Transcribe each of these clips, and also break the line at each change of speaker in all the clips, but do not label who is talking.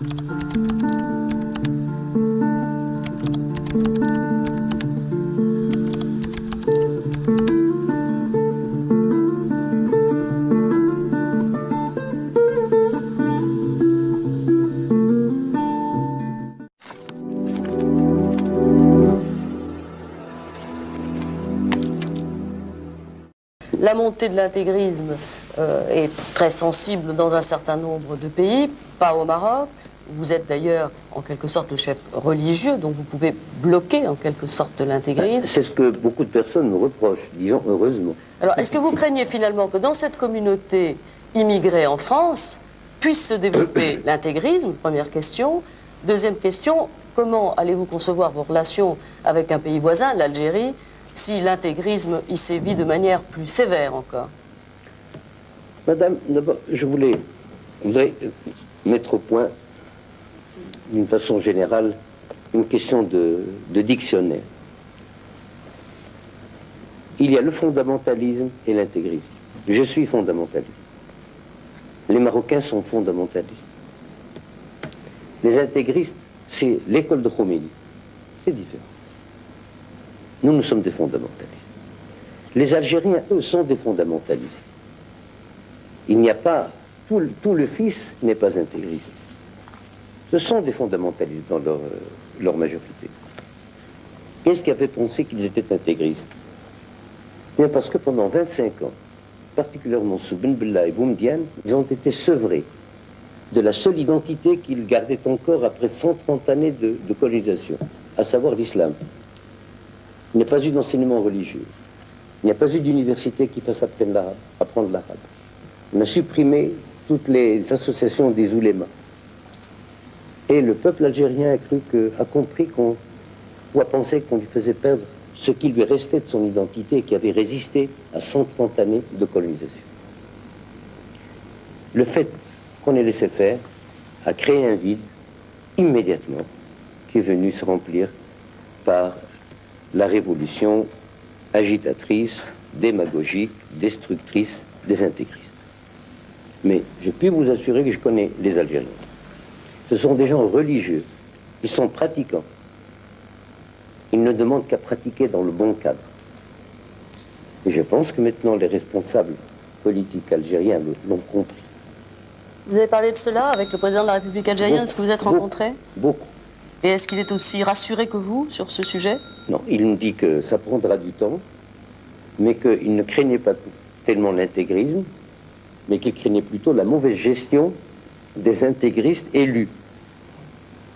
La montée de l'intégrisme est très sensible dans un certain nombre de pays, pas au Maroc. Vous êtes d'ailleurs en quelque sorte le chef religieux, donc vous pouvez bloquer en quelque sorte l'intégrisme.
C'est ce que beaucoup de personnes me reprochent, disons heureusement.
Alors est-ce que vous craignez finalement que dans cette communauté immigrée en France puisse se développer l'intégrisme? Première question. Deuxième question, comment allez-vous concevoir vos relations avec un pays voisin, l'Algérie, si l'intégrisme y sévit de manière plus sévère encore?
Madame, d'abord, je voudrais mettre au point, d'une façon générale, une question de dictionnaire. Il y a le fondamentalisme et l'intégrisme. Je suis fondamentaliste. Les Marocains sont fondamentalistes. Les intégristes, c'est l'école de Khomeini. C'est différent. Nous sommes des fondamentalistes. Les Algériens, eux, sont des fondamentalistes. Il n'y a pas... Tout le fils n'est pas intégriste. Ce sont des fondamentalistes dans leur majorité. Qu'est-ce qui a fait penser qu'ils étaient intégristes? Bien parce que pendant 25 ans, particulièrement sous Ben Bella et Boumediene, ils ont été sevrés de la seule identité qu'ils gardaient encore après 130 années de colonisation, à savoir l'islam. Il n'y a pas eu d'enseignement religieux. Il n'y a pas eu d'université qui fasse apprendre l'arabe. On a supprimé toutes les associations des oulémas. Et le peuple algérien a compris ou a pensé qu'on lui faisait perdre ce qui lui restait de son identité et qui avait résisté à 130 années de colonisation. Le fait qu'on ait laissé faire a créé un vide immédiatement qui est venu se remplir par la révolution agitatrice, démagogique, destructrice des intégristes. Mais je puis vous assurer que je connais les Algériens. Ce sont des gens religieux, ils sont pratiquants. Ils ne demandent qu'à pratiquer dans le bon cadre. Et je pense que maintenant les responsables politiques algériens l'ont compris.
Vous avez parlé de cela avec le président de la République algérienne, est-ce que vous êtes rencontrés?
Beaucoup.
Et est-ce qu'il est aussi rassuré que vous sur ce sujet?
Non, il me dit que ça prendra du temps, mais qu'il ne craignait pas tellement l'intégrisme, mais qu'il craignait plutôt la mauvaise gestion des intégristes élus.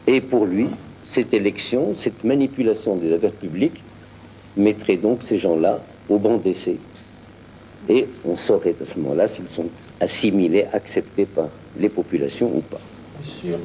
Et pour lui, cette élection, cette manipulation des affaires publiques mettrait donc ces gens-là au banc d'essai. Et on saurait à ce moment-là s'ils sont assimilés, acceptés par les populations ou pas.
Monsieur